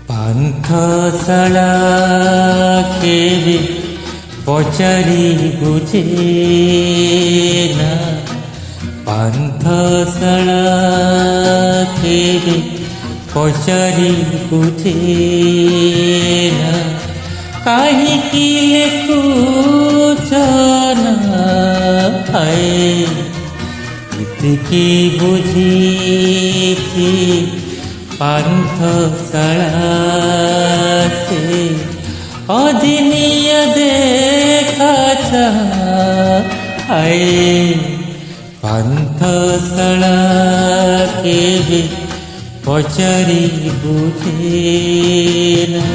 ପାନ୍ଥଶାଳା କେବେ ପଚାରି ବୁଝେ ନା, ପାନ୍ଥଶାଳା କେବେ ପଚାରି ବୁଝେ ନା, କାହିଁକି ଲେଖୁଛ ନା ଆଏ ଏତିକି ବୁଝିଛି ପାନ୍ଥଶାଳା ସେ ଅଦିନିଆ ଦେଖା ଆଏ ପାନ୍ଥଶାଳା କେବେ ପଚାରି ବୁଝେ ନା।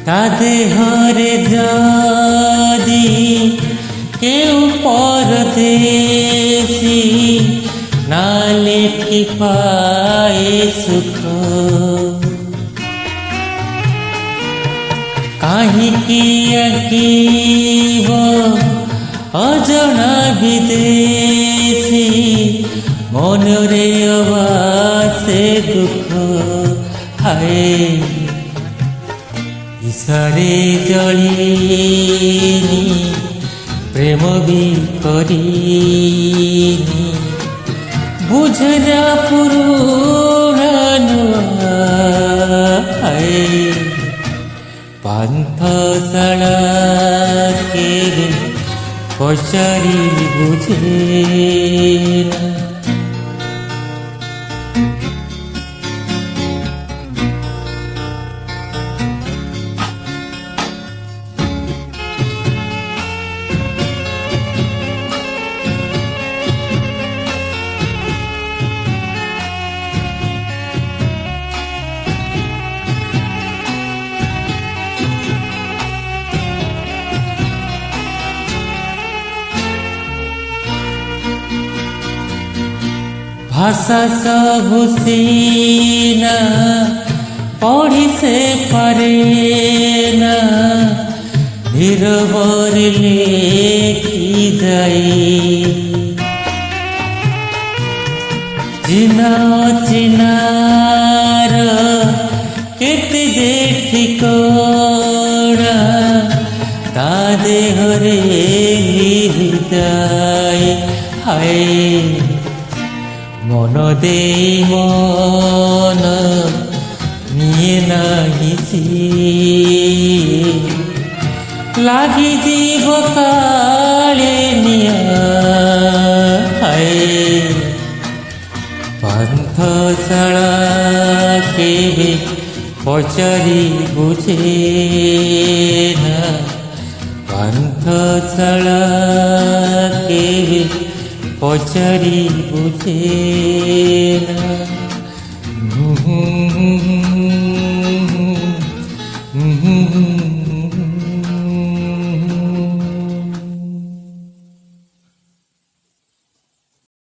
ତା ଦେହରେ ଯଦି କେଉଁ ପରଦେଶୀ ନା ଲେଖି ପାଏ ସୁଖ, କାହିଁକି ଆଙ୍କିବ ଅଜଣା ବିଦେଶୀ ମନରେ ଅବାସେ ଦୁଃଖ ହାଏ ଇଶାରେ ଜଳିନି ପ୍ରେମ ବି କରିନି ବୁଝନା ପୁରୁଣା ନୂଆ ହାଏ ପାନ୍ଥଶାଳା କେବେ ପଚାରି ବୁଝେ ନା। ଭାଷା ସବୁ ସିନା ପଢ଼ି ସେ ପାରେ ନା, ନିରବରେ ଲେଖି ଯାଇ ଚିହ୍ନା ଅଚିହ୍ନାର କେତେ ଯେ ଠିକଣା ତା ଦେହରେ ହୃଦୟ ହାଏ ମନ ଦେଇ ମନ ନିଏ ନାହିଁ ସିଏ ଲାଗିଯିବ କାଳେ ନିଆଁ ହାଏ ପାନ୍ଥଶାଳା କେବେ ପଚାରି ବୁଝେ ନା, ପାନ୍ଥଶାଳା କେବେ ପଚାରି ବୁଝେ ନା।